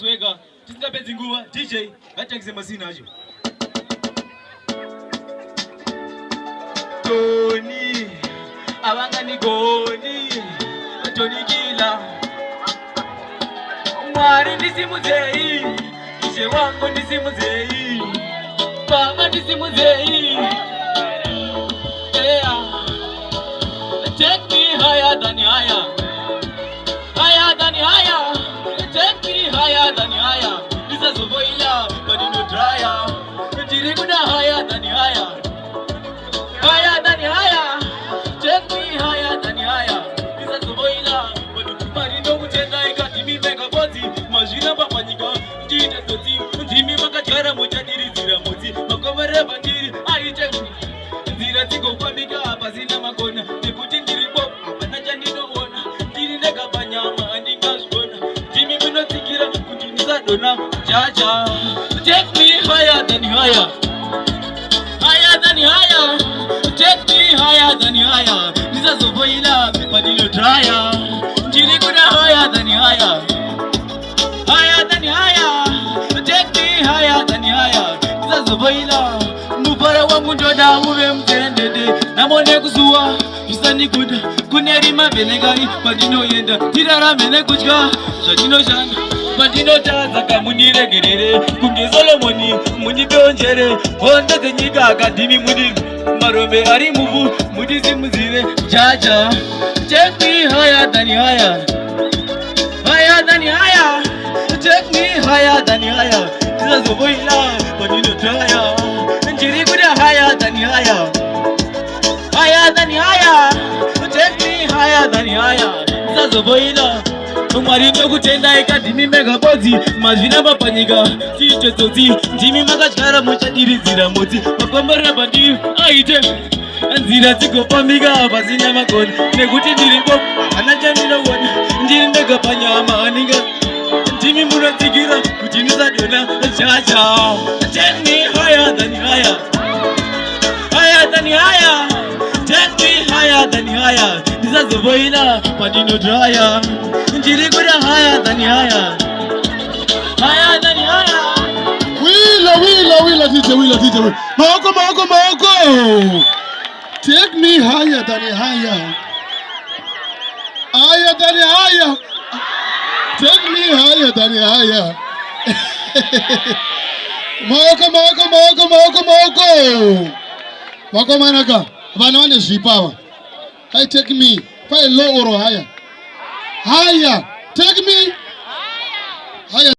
Swega, tisingapedzi nguva DJ ngatakise masina acho. Tony avangani goni Tony kila Mwari ndisimuzei Ishe wangu ndisimuzei Baba ndisimuzei Take me higher than higher, higher than higher. Take me higher than higher. This is a boiler, but you no dryer. Tirikuda higher than higher, higher than higher. Take me higher than higher. This is a boiler, but you marry no mutenda ikati mi mega body. Majina bapanyika, jita toti. Jimi makachara mujadiri zira moti. Makomere bandiri, aiche. Zira tiko kwa miga hapa zina makona. Nikuti ndiri pop, hapa jani no ona. Ndiri nega banyama, aninga shkona. Jimmy Muno tikira, kutuniza dona. Jaja, take me higher than higher, higher than higher. Take me higher than higher. This is a boiler, but you no dryer. Ndiri kuna higher than higher, higher than higher. Take me higher than higher. This is a boiler. Mupara wa mundoda uwe mtendede. Namone kuzuwa, yusani kuda. Kunerima benegari, padino yenda. Tirara mene kuchka, shadino shana. Padino taza kamunire gerere. Kunge Solomoni, muni beonjere. Honda zenyiga akadimi mudi. Marombe ari muvu, mudi zimuzire. Jaja, take me higher than higher, higher than higher. Take me higher than higher. This is a boiler, but you no dryer. Njiri kuda higher than higher, higher than higher. Take me higher than higher. This is a boiler. Umari no kutenda ikadimi mega body. Majina bapanyika, tiche toti. Jimi makachara muchadiri zira moti. Makomere bandi, aite. Nzira tiko pamiga, bazina makoni. Nekuti ndiri pop, anajani no one. Njiri nega panyama, aninga. Jimmy Muno tikira, kutuniza dona. Jaja, take me higher than higher, higher than higher. Take me higher than higher. This is a boiler, but you no dryer. Njiri kuda higher than higher, higher than higher. Willa, teacher. Maoko. Take me higher than higher, higher than higher. Take me higher than higher. Maoko manaka. Vana vane zvipawa. Hey, take me. Pay low or higher. Higher. Take me higher.